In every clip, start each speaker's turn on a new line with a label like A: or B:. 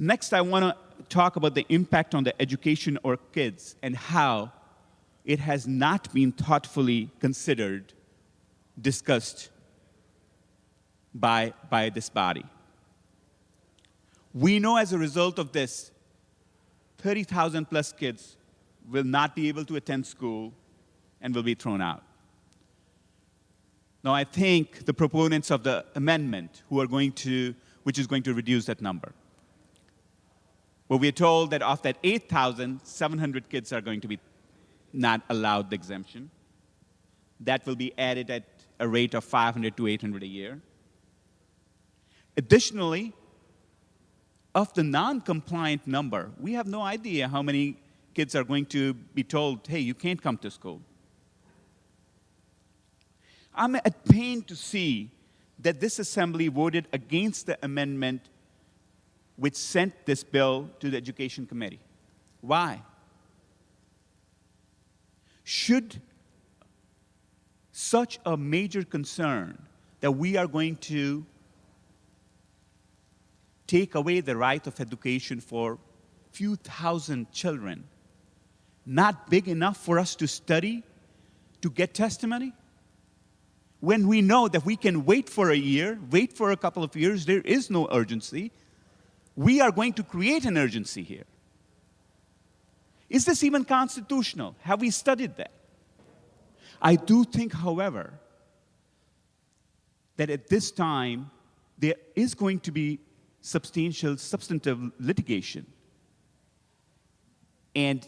A: Next, I want to talk about the impact on the education of kids and how it has not been thoughtfully considered, discussed by this body. We know as a result of this, 30,000 plus kids will not be able to attend school and will be thrown out. Now, I think the proponents of the amendment which is going to reduce that number. But we are told that of that 8,000, 700 kids are going to be not allowed the exemption. That will be added at a rate of 500 to 800 a year. Additionally, of the non-compliant number, we have no idea how many kids are going to be told, hey, you can't come to school. I'm at pain to see that this assembly voted against the amendment which sent this bill to the Education Committee. Why? Should such a major concern that we are going to take away the right of education for few thousand children not big enough for us to study, to get testimony? When we know that we can wait for a year, wait for a couple of years, there is no urgency, we are going to create an urgency here. Is this even constitutional? Have we studied that? I do think, however, that at this time, there is going to be substantive litigation, and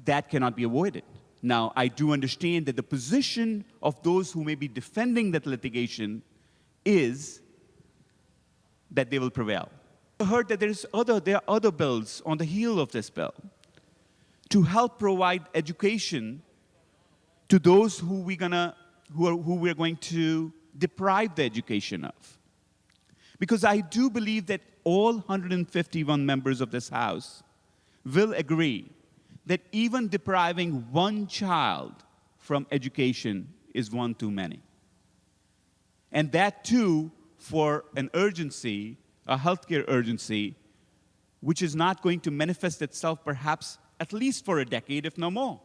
A: that cannot be avoided. Now, I do understand that the position of those who may be defending that litigation is that they will prevail. I heard that there are other bills on the heel of this bill to help provide education to those who we're going to deprive the education of. Because I do believe that all 151 members of this House will agree that even depriving one child from education is one too many. And that too for an urgency, a healthcare urgency, which is not going to manifest itself perhaps at least for a decade, if no more.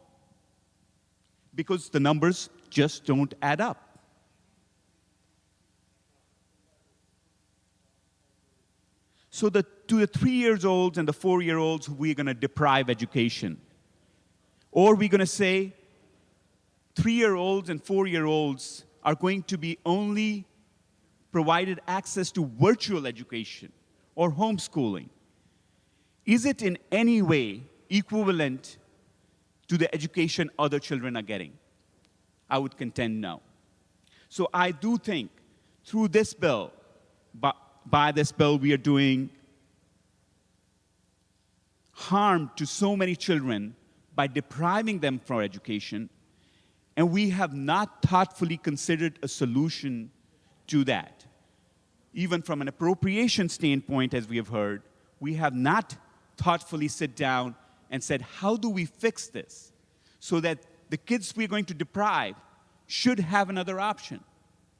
A: Because the numbers just don't add up. So to the 3-year-olds and the 4-year-olds, we're going to deprive education. Or we're going to say 3-year-olds and 4-year-olds are going to be only provided access to virtual education or homeschooling. Is it in any way equivalent to the education other children are getting? I would contend no. So I do think through this bill, by this bill, we are doing harm to so many children by depriving them from education, and we have not thoughtfully considered a solution to that. Even from an appropriation standpoint, as we have heard, we have not thoughtfully sit down and said, how do we fix this so that the kids we're going to deprive should have another option?